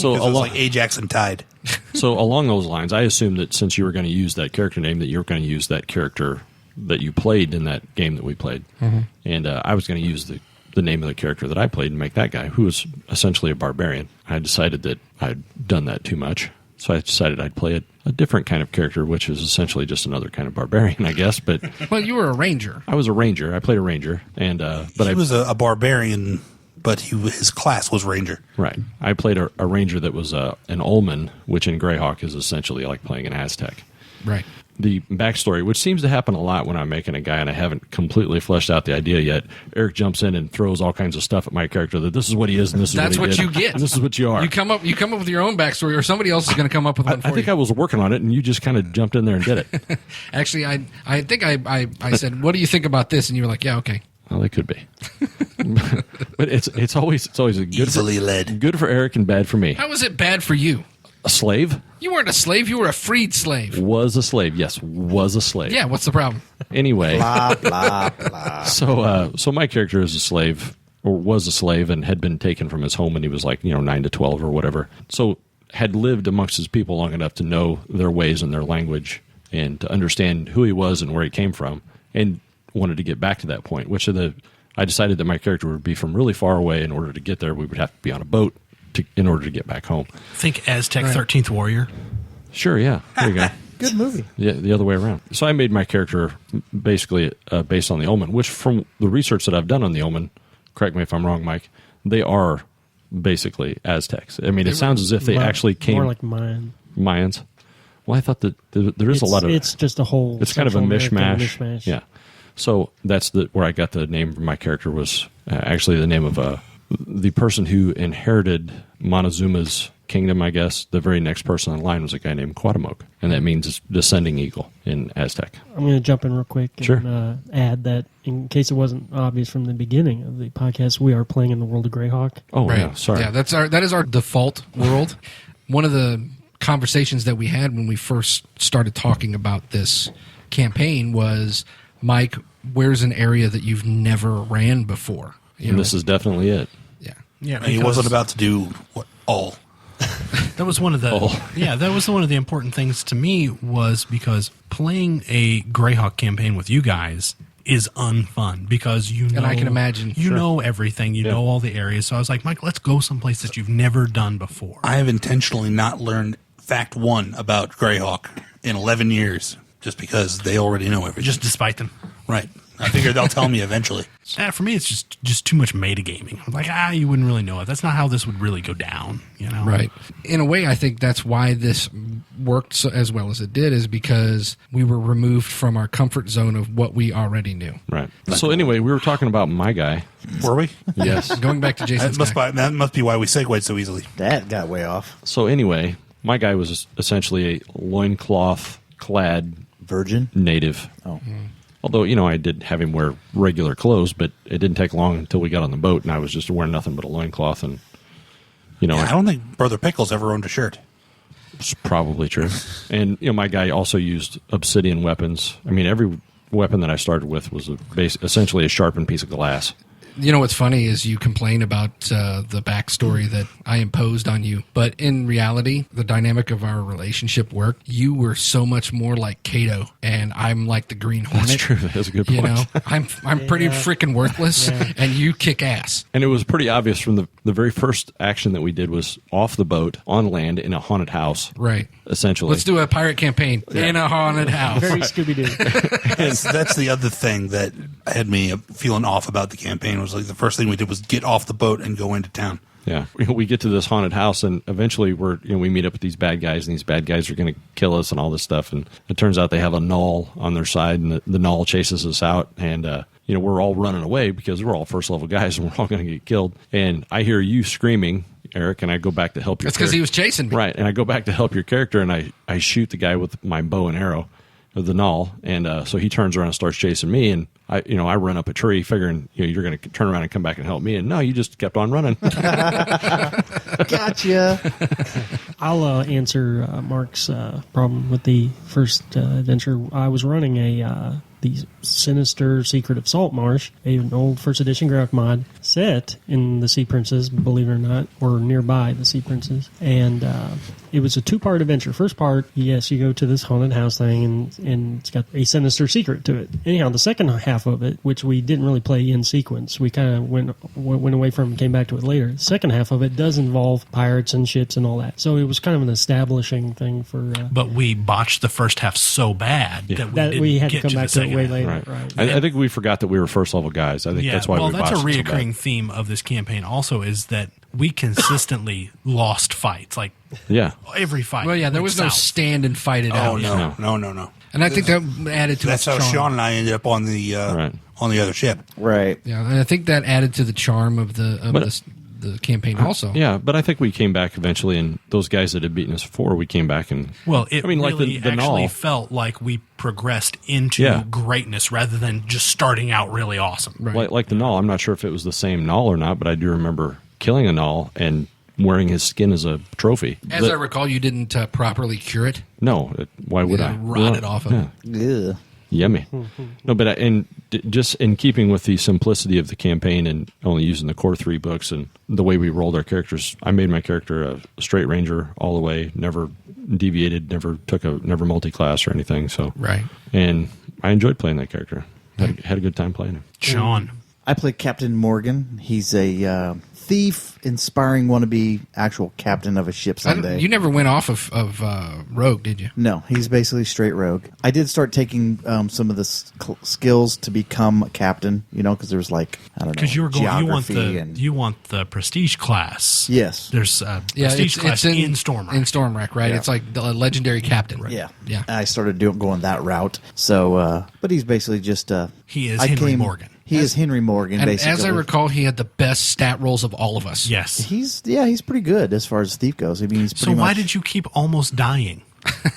So it was like Ajax and Tide. So along those lines, I assumed that since you were going to use that character name, that you were going to use that character that you played in that game that we played. Mm-hmm. And I was going to use the name of the character that I played and make that guy, who was essentially a barbarian. I decided that I'd done that too much. So I decided I'd play a different kind of character, which is essentially just another kind of barbarian, I guess. But well, you were a ranger. I was a ranger. I played a ranger, and he was a barbarian, but his class was ranger. Right. I played a ranger that was an Ullman, which in Greyhawk is essentially like playing an Aztec. Right. The backstory, which seems to happen a lot when I'm making a guy and I haven't completely fleshed out the idea yet, Eric jumps in and throws all kinds of stuff at my character that this is what he is and this is That's what he what did. you get. And this is what you are. You come up with your own backstory, or somebody else is going to come up with one for you. I think I was working on it, and you just kind of jumped in there and did it. Actually, I think I said, "What do you think about this?" And you were like, "Yeah, okay." Well, it could be, but it's always a good for Eric and bad for me. How was it bad for you? A slave? You weren't a slave. You were a freed slave. Was a slave. Yes, was a slave. Yeah. What's the problem? Anyway, blah blah blah. So my character is a slave, or was a slave, and had been taken from his home when he was like 9 to 12 or whatever. So had lived amongst his people long enough to know their ways and their language, and to understand who he was and where he came from, and wanted to get back to that point. I decided that my character would be from really far away. In order to get there, we would have to be on a boat in order to get back home. Think Aztec 13th Warrior. Sure, yeah. There you go. Good movie. Yeah, the other way around. So I made my character basically based on the Omen, which from the research that I've done on the Omen, correct me if I'm wrong, Mike, they are basically Aztecs. I mean, it sounds as if they actually came... More like Mayans. Well, I thought that there is a lot of... It's just a whole... It's kind of a mishmash. Yeah. So that's where I got the name for my character was actually the name of the person who inherited Montezuma's kingdom, I guess. The very next person in line was a guy named Cuauhtemoc, and that means descending eagle in Aztec. I'm going to jump in real quick and sure. Add that in case it wasn't obvious from the beginning of the podcast, we are playing in the World of Greyhawk. Oh, right. Yeah, sorry. Yeah, that is our default world. One of the conversations that we had when we first started talking about this campaign was, Mike, where's an area that you've never ran before? And this is definitely it. Yeah, and he wasn't about to do all. That was one of the that was one of the important things to me, was because playing a Greyhawk campaign with you guys is unfun because and I can imagine you know everything, you know all the areas. So I was like, Mike, let's go someplace that you've never done before. I have intentionally not learned fact one about Greyhawk in 11 years just because they already know everything. Just despite them, right? I figure they'll tell me eventually. For me, it's just too much metagaming. I'm like, you wouldn't really know it. That's not how this would really go down, Right. In a way, I think that's why this worked as well as it did, is because we were removed from our comfort zone of what we already knew. Right. So anyway, we were talking about my guy. Were we? Yes. Going back to Jason's that must be why we segued so easily. That got way off. So anyway, my guy was essentially a loincloth-clad virgin native. Oh. Although, I did have him wear regular clothes, but it didn't take long until we got on the boat, and I was just wearing nothing but a loincloth. And, I don't think Brother Pickles ever owned a shirt. It's probably true. And, my guy also used obsidian weapons. I mean, every weapon that I started with was essentially a sharpened piece of glass. You know what's funny is you complain about the backstory that I imposed on you, but in reality, the dynamic of our relationship worked. You were so much more like Kato, and I'm like the Green Hornet. That's true. That's a good point. I'm pretty freaking worthless, and you kick ass. And it was pretty obvious from the very first action that we did was off the boat, on land, in a haunted house. Right. Essentially. Let's do a pirate campaign in a haunted house. Very Scooby-Doo. That's the other thing that had me feeling off about the campaign. Was like the first thing we did was get off the boat and go into town. Yeah, we get to this haunted house, and eventually we meet up with these bad guys, and these bad guys are going to kill us and all this stuff. And it turns out they have a gnoll on their side, and the gnoll chases us out, and we're all running away because we're all first level guys, and we're all going to get killed. And I hear you screaming, Eric, and I go back to help your. That's because he was chasing me, right? And I go back to help your character, and I shoot the guy with my bow and arrow of the gnoll, and so he turns around and starts chasing me, and I run up a tree figuring you're going to turn around and come back and help me, and no, you just kept on running. Gotcha. I'll answer Mark's problem with the first adventure. I was running a the sinister secret of Salt Marsh, an old first edition Greyhawk mod set in the Sea Princes, believe it or not, or nearby the Sea Princes. And it was a 2-part adventure. First part, yes, you go to this haunted house thing, and it's got a sinister secret to it. Anyhow, the second half of it, which we didn't really play in sequence, we kind of went away from and came back to it later. The second half of it does involve pirates and ships and all that. So it was kind of an establishing thing for... But we botched the first half so bad that we had to didn't come get back the to it second way half. later. Right. Right. I think we forgot that we were first level guys. I think that's why we that's a botched it so reoccurring bad. theme of this campaign also is that we consistently lost fights. Like Yeah. every fight. Well, yeah, there went was no south. stand and fight it Oh out. no. And I think that added to That's its how charm. Sean and I ended up on the Right. on the other ship. Right. Yeah, and I think that added to the charm of the campaign also. Yeah, but I think we came back eventually, and those guys that had beaten us before, we came back and... Well, it like really the actually Null. felt like we progressed into Yeah. greatness rather than just starting out really awesome. Right. Like the Null, I'm not sure if it was the same Null or not, but I do remember killing a Null and wearing his skin as a trophy. As I recall, you didn't properly cure it. No, why would I? Rot it off of it. Ugh. Yummy. No, but just in keeping with the simplicity of the campaign and only using the core 3 books and the way we rolled our characters, I made my character a straight ranger all the way, never deviated, never multi-class or anything. So Right. and I enjoyed playing that character. Had a good time playing him. Sean. I play Captain Morgan. He's a thief, inspiring wannabe actual captain of a ship someday. You never went off of Rogue, did you? No, he's basically straight rogue. I did start taking some of the skills to become a captain, because there was like, I don't know, Because you want geography you want the prestige class. Yes. There's prestige class in Stormwreck. In Stormwreck, right? Yeah. It's like the legendary captain. Yeah. Yeah. I started going that route. So, but he's basically just... He is Henry Morgan. He is Henry Morgan, And basically. as I recall, he had the best stat rolls of all of us. Yes. He's pretty good as far as thief goes. I mean, he's So pretty why much... did you keep almost dying?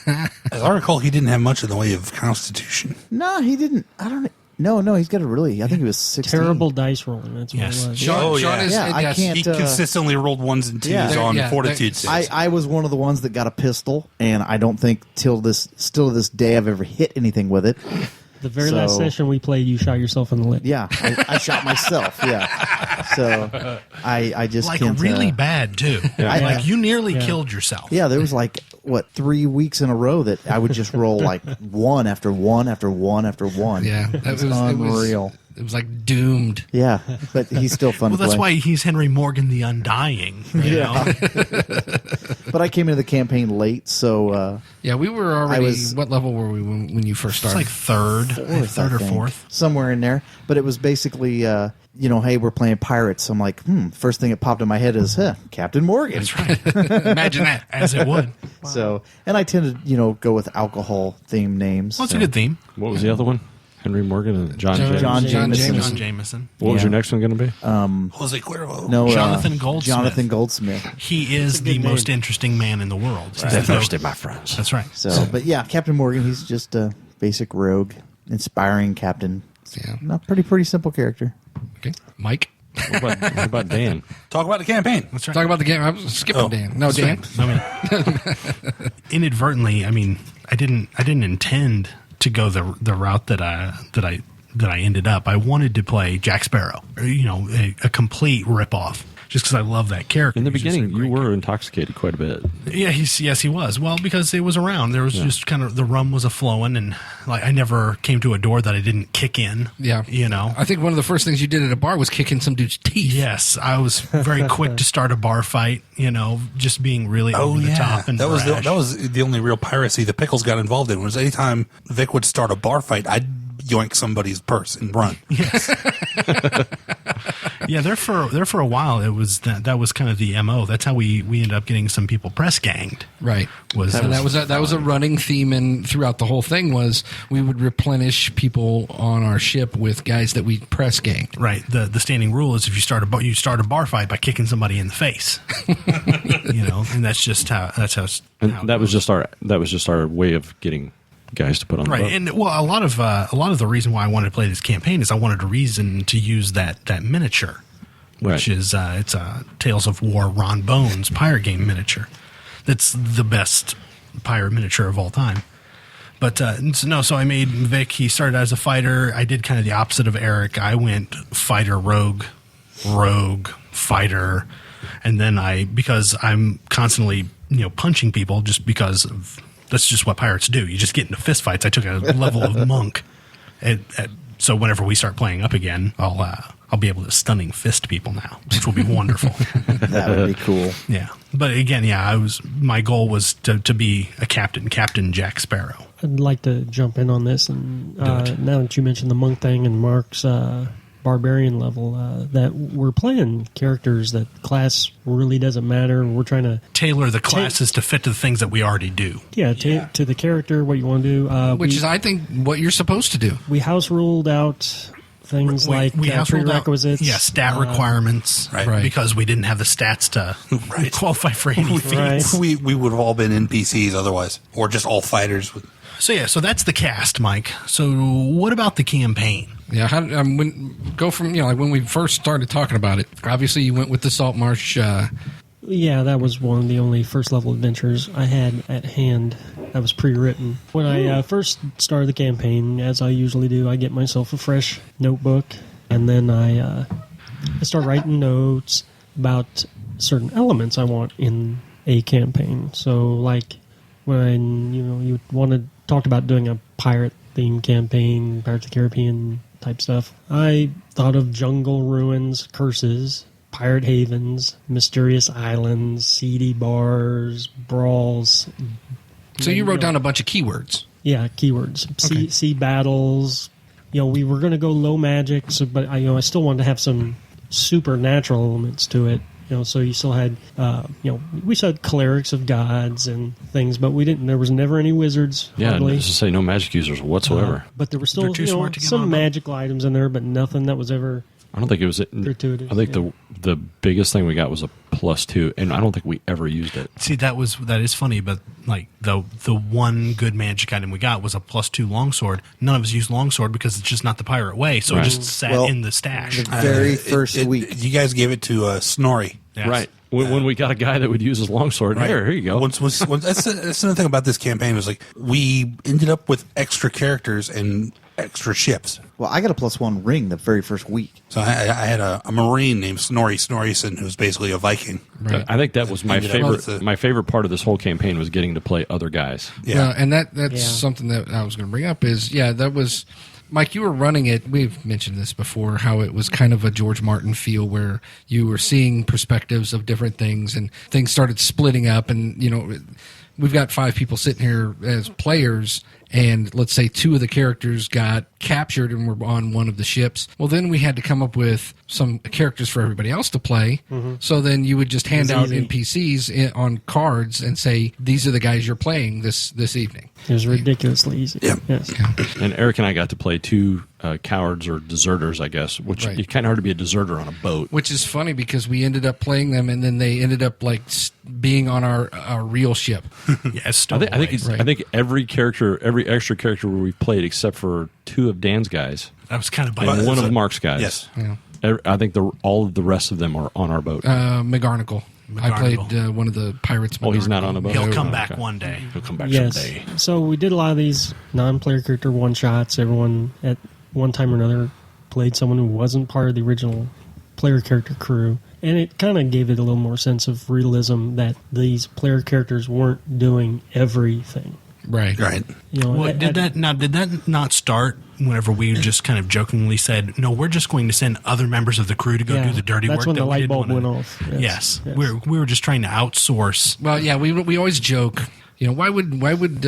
As I recall, he didn't have much in the way of constitution. No, he didn't. I don't... No, he's got a really... I think he was 16. Terrible dice rolling. That's what Yes. it was. Sean, Oh, Sean yeah. is. Yeah, I yes. can't- He consistently rolled 1s and 2s Yeah. on Yeah, fortitude saves. I was one of the ones that got a pistol, and I don't think still to this day I've ever hit anything with it. The very last So- session we played, you shot yourself in the leg. Yeah, I shot myself. Yeah, so I just Like can't, really bad too. Like you nearly killed yourself. Yeah, there was like 3 weeks in a row that I would just roll like one after one after one after one. Yeah, it was unreal. It was like doomed. Yeah, but he's still fun Well, to that's play. why he's Henry Morgan the Undying. You know? But I came into the campaign late, so Yeah, we were already. was- What level were we when you first It's started? like third I or think. fourth. somewhere in there. But it was basically, hey, we're playing pirates. I'm like, first thing that popped in my head is, Captain Morgan. That's right. Imagine that. As it would. So, and I tend to, go with alcohol themed names. Well, it's so. a good theme. What was the other one? Henry Morgan and John James. John Jameson. John Jameson. What was Yeah. your next one going to be? Jose Cuervo. No, Jonathan Goldsmith. Jonathan Goldsmith. He is the most interesting man in the world. He's They're the- thirsty, my friends. That's right. So, but yeah, Captain Morgan, he's just a basic rogue, inspiring captain. Yeah. Not pretty simple character. Okay, Mike. What about Dan? Talk about the campaign. That's right. Talk about the game. I was skipping Dan. No, Dan. I mean, inadvertently, I didn't intend to go the route that I ended up. I wanted to play Jack Sparrow, a complete ripoff, just because I love that character. In the He's just a beginning, you great were intoxicated quite a bit. Yeah, he was. Well, because it was around. There was just kind of the rum was a flowing, and like I never came to a door that I didn't kick in. Yeah. I think one of the first things you did at a bar was kick in some dude's teeth. yes, I was very quick to start a bar fight. Just being really over the top and that was brash. that was the only real piracy the Pickles got involved in. Was anytime Vic would start a bar fight, I'd yoink somebody's purse and run. Yeah, there for a while it was that was kind of the MO. That's how we ended up getting some people press ganged. Right. That was a running theme, and throughout the whole thing was we would replenish people on our ship with guys that we press ganged. Right. The standing rule is if you start a bar fight by kicking somebody in the face. And that's just how And that was just our way of getting guys to put on the right. boat. And well, a lot of the reason why I wanted to play this campaign is I wanted a reason to use that miniature, which Right. is it's a Tales of War Ron Bones pirate game miniature. That's the best pirate miniature of all time. But so I made Vic. He started as a fighter. I did kind of the opposite of Eric. I went fighter, rogue, fighter, and then because I'm constantly punching people just because that's just what pirates do. You just get into fist fights. I took a level of monk, so whenever we start playing up again, I'll be able to stunning fist people now, which will be wonderful. That would be cool. Yeah, but again, my goal was to be a Captain Jack Sparrow. I'd like to jump in on this, and now that you mentioned the monk thing and Mark's barbarian level, that we're playing characters that class really doesn't matter. We're trying to tailor the classes to fit to the things that we already do. To the character, what you want to do. Which is, I think, what you're supposed to do. We house ruled out things like prerequisites. Stat requirements, right? Because we didn't have the stats to qualify for any feats. Right. We would have all been NPCs otherwise, or just all fighters. So that's the cast, Mike. So what about the campaign? Yeah, when we first started talking about it, obviously you went with the Salt Marsh. Yeah, that was one of the only first level adventures I had at hand that was pre-written. When I first started the campaign, as I usually do, I get myself a fresh notebook, and then I start writing notes about certain elements I want in a campaign. So, like when you talked about doing a pirate-themed campaign, Pirates of the Caribbean type stuff, I thought of jungle ruins, curses, pirate havens, mysterious islands, seedy bars, brawls. So you wrote down a bunch of keywords. Yeah, keywords. Okay. Sea battles. We were going to go low magic, but I still wanted to have some supernatural elements to it. So you still had, we still had clerics of gods and things, but we didn't. There was never any wizards. Yeah, hardly. just to say no magic users whatsoever. But there were still They're too smart to get on some a boat. magical items in there, but nothing that was ever. I don't think it was. Gratuitous, I think the biggest thing we got was a +2, and I don't think we ever used it. See, that is funny, but like the one good magic item we got was a +2 longsword. None of us used longsword because it's just not the pirate way, so it just sat in the stash. The very first week. You guys gave it to Snorri. Yes. Right. When we got a guy that would use his longsword, Right. here you go. Once, that's another thing about this campaign was like we ended up with extra characters and extra ships. Well, I got a +1 ring the very first week. So I had a Marine named Snorri Snorrison, who's basically a Viking. Right. I think that was my Ended up favorite. with the- My favorite part of this whole campaign was getting to play other guys. Yeah. And that's something that I was going to bring up is, that was, Mike, you were running it. We've mentioned this before, how it was kind of a George Martin feel where you were seeing perspectives of different things and things started splitting up. And, we've got 5 people sitting here as players, and let's say 2 of the characters got captured and were on one of the ships. Well, then we had to come up with some characters for everybody else to play. Mm-hmm. So then you would just hand out NPCs on cards and say, these are the guys you're playing this evening. It was ridiculously easy. Yeah. Yes. And Eric and I got to play 2 cowards or deserters, I guess, which Right. it's kind of hard to be a deserter on a boat. Which is funny because we ended up playing them, and then they ended up being on our real ship. Yes, I think Right. I think every extra character we've played, except for 2 of Dan's guys that was kind of and one of Mark's guys. Yes. Yeah. I think all of the rest of them are on our boat. McGarnacle. I played one of the pirates. Oh, he's not on a boat. He'll Oh, come back okay. one day. He'll come back Yes. someday. So we did a lot of these non-player character one-shots. Everyone at one time or another played someone who wasn't part of the original player character crew. And it kind of gave it a little more sense of realism that these player characters weren't doing everything. Right. Right. Did that not start whenever we just kind of jokingly said, no, we're just going to send other members of the crew to go do the dirty work? That's when the we light didn't bulb wanna- went off. Yes. We were just trying to outsource. Well, yeah, we always joke. Why would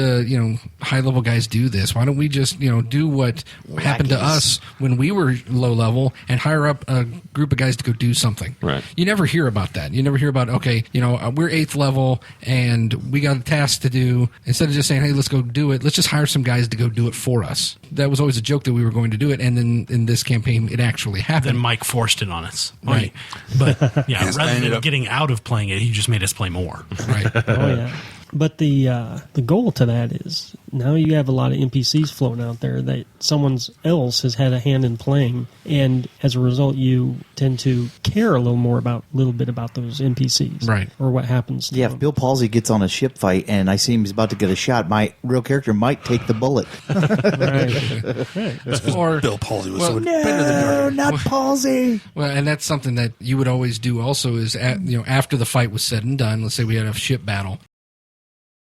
high level guys do this? Why don't we just do what happened to us when we were low level and hire up a group of guys to go do something? Right. You never hear about that. You never hear about we're 8th level and we got a task to do. Instead of just saying, hey, let's go do it, let's just hire some guys to go do it for us. That was always a joke that we were going to do it, and then in this campaign, it actually happened. Then Mike forced it on us. Right. But yeah, Yes, I rather ended than up- getting out of playing it, he just made us play more. Right. Oh yeah. But the goal to that is now you have a lot of NPCs floating out there that someone else has had a hand in playing, and as a result, you tend to care a little bit about those NPCs, Right. Or what happens to Yeah, them. if Bill Palsy gets on a ship fight and I see him he's about to get a shot, my real character might take the bullet. Right. Or Bill Palsy was well, so better than No, Dark. not Palsy. well, and that's something that you would always do. Also, is after the fight was said and done. Let's say we had a ship battle.